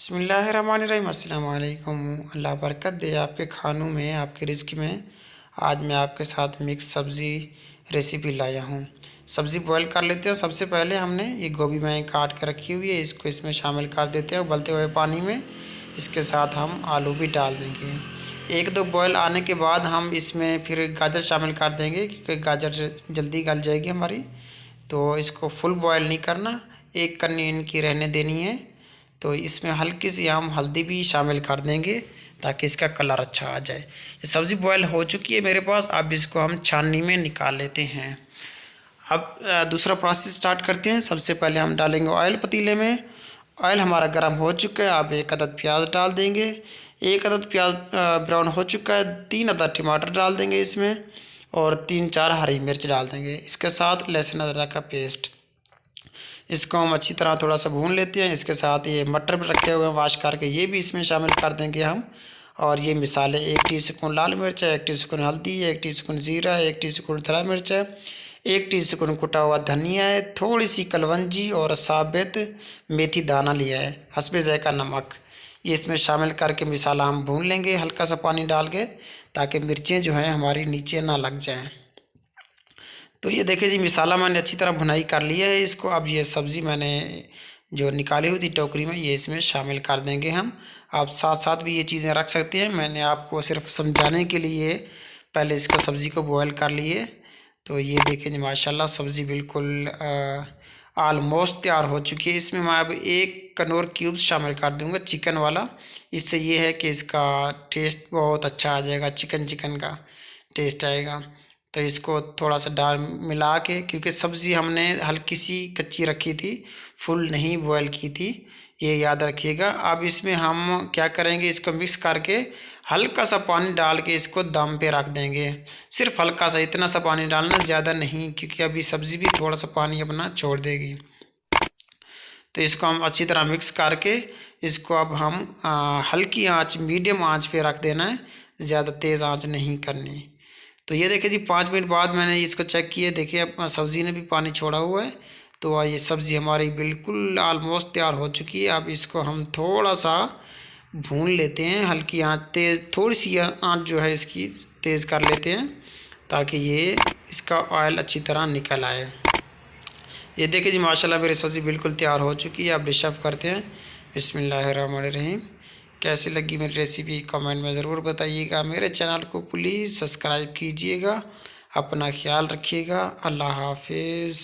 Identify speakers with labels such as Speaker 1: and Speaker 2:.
Speaker 1: बिस्मिल्लाहिर्रहमानिर्रहीम। अस्सलाम वालेकुम। अल्लाह बरकत दे आपके खानों में, आपके रिज़्क़ में। आज मैं आपके साथ मिक्स सब्ज़ी रेसिपी लाया हूँ। सब्ज़ी बॉयल कर लेते हैं। सबसे पहले हमने ये गोभी मैं काट के रखी हुई है, इसको इसमें शामिल कर देते हैं उबलते हुए पानी में। इसके साथ हम आलू भी डाल देंगे। एक दो बॉयल आने के बाद हम इसमें फिर गाजर शामिल कर देंगे, क्योंकि गाजर जल्दी गल जाएगी हमारी। तो इसको फुल बॉयल नहीं करना, एक कन्नी इनकी रहने देनी है। तो इसमें हल्की सी हम हल्दी भी शामिल कर देंगे ताकि इसका कलर अच्छा आ जाए। ये सब्ज़ी बॉयल हो चुकी है मेरे पास। अब इसको हम छाननी में निकाल लेते हैं। अब दूसरा प्रोसेस स्टार्ट करते हैं। सबसे पहले हम डालेंगे ऑयल पतीले में। ऑयल हमारा गर्म हो चुका है। अब एक अदद प्याज डाल देंगे। एक अदद प्याज ब्राउन हो चुका है। 3 अदद टमाटर डाल देंगे इसमें, और 3-4 हरी मिर्च डाल देंगे। इसके साथ लहसुन अदरक का पेस्ट। इसको हम अच्छी तरह थोड़ा सा भून लेते हैं। इसके साथ ये मटर भी रखे हुए हैं वाश करके, ये भी इसमें शामिल कर देंगे हम। और ये मिसाले 1 टीस्पून लाल मिर्च है, 1 टीस्पून हल्दी है, 1 टीस्पून ज़ीरा है, 1 टीस्पून धरा मिर्च है, 1 टीस्पून कुटा हुआ धनिया है, थोड़ी सी कलवंजी और साबित मेथी दाना लिया है, हस्बे ज़ायक़ा नमक। ये इसमें शामिल करके मिसाला हम भून लेंगे हल्का सा पानी डाल के, ताकि मिर्चें जो हैं हमारी नीचे ना लग जाएँ। तो ये देखिए जी, मिसाला मैंने अच्छी तरह भुनाई कर लिया है इसको। अब ये सब्ज़ी मैंने जो निकाली हुई थी टोकरी में, ये इसमें शामिल कर देंगे हम। आप साथ साथ भी ये चीज़ें रख सकते हैं। मैंने आपको सिर्फ समझाने के लिए पहले इसको सब्ज़ी को बॉयल कर लिए। तो ये देखिए जी, माशाल्लाह सब्ज़ी बिल्कुल आलमोस्ट तैयार हो चुकी है। इसमें मैं अब 1 कनौर क्यूब्स शामिल कर दूंगा चिकन वाला। इससे ये है कि इसका टेस्ट बहुत अच्छा आ जाएगा, चिकन चिकन का टेस्ट आएगा। तो इसको थोड़ा सा डाल मिला के, क्योंकि सब्ज़ी हमने हल्की सी कच्ची रखी थी, फुल नहीं बॉयल की थी, ये याद रखिएगा। अब इसमें हम क्या करेंगे, इसको मिक्स करके हल्का सा पानी डाल के इसको दम पे रख देंगे। सिर्फ हल्का सा, इतना सा पानी डालना, ज़्यादा नहीं, क्योंकि अभी सब्ज़ी भी थोड़ा सा पानी अपना छोड़ देगी। तो इसको हम अच्छी तरह मिक्स करके इसको अब हम हल्की आंच, मीडियम आंच पे रख देना है, ज़्यादा तेज़ आंच नहीं करनी। तो ये देखिए जी, 5 मिनट बाद मैंने इसको चेक किया, देखिए अब सब्ज़ी ने भी पानी छोड़ा हुआ है। तो ये सब्ज़ी हमारी बिल्कुल आलमोस्ट तैयार हो चुकी है। अब इसको हम थोड़ा सा भून लेते हैं, हल्की आंच, तेज़ थोड़ी सी आंच जो है इसकी तेज़ कर लेते हैं, ताकि ये इसका ऑयल अच्छी तरह निकल आए। ये देखिए जी, माशाल्लाह मेरी सब्ज़ी बिल्कुल तैयार हो चुकी है। अब डिश ऑफ करते हैं। बिस्मिल्लाहिर्रहमानिर्रहीम। कैसी लगी मेरी रेसिपी कमेंट में ज़रूर बताइएगा। मेरे चैनल को प्लीज़ सब्सक्राइब कीजिएगा। अपना ख्याल रखिएगा। अल्लाह हाफिज़।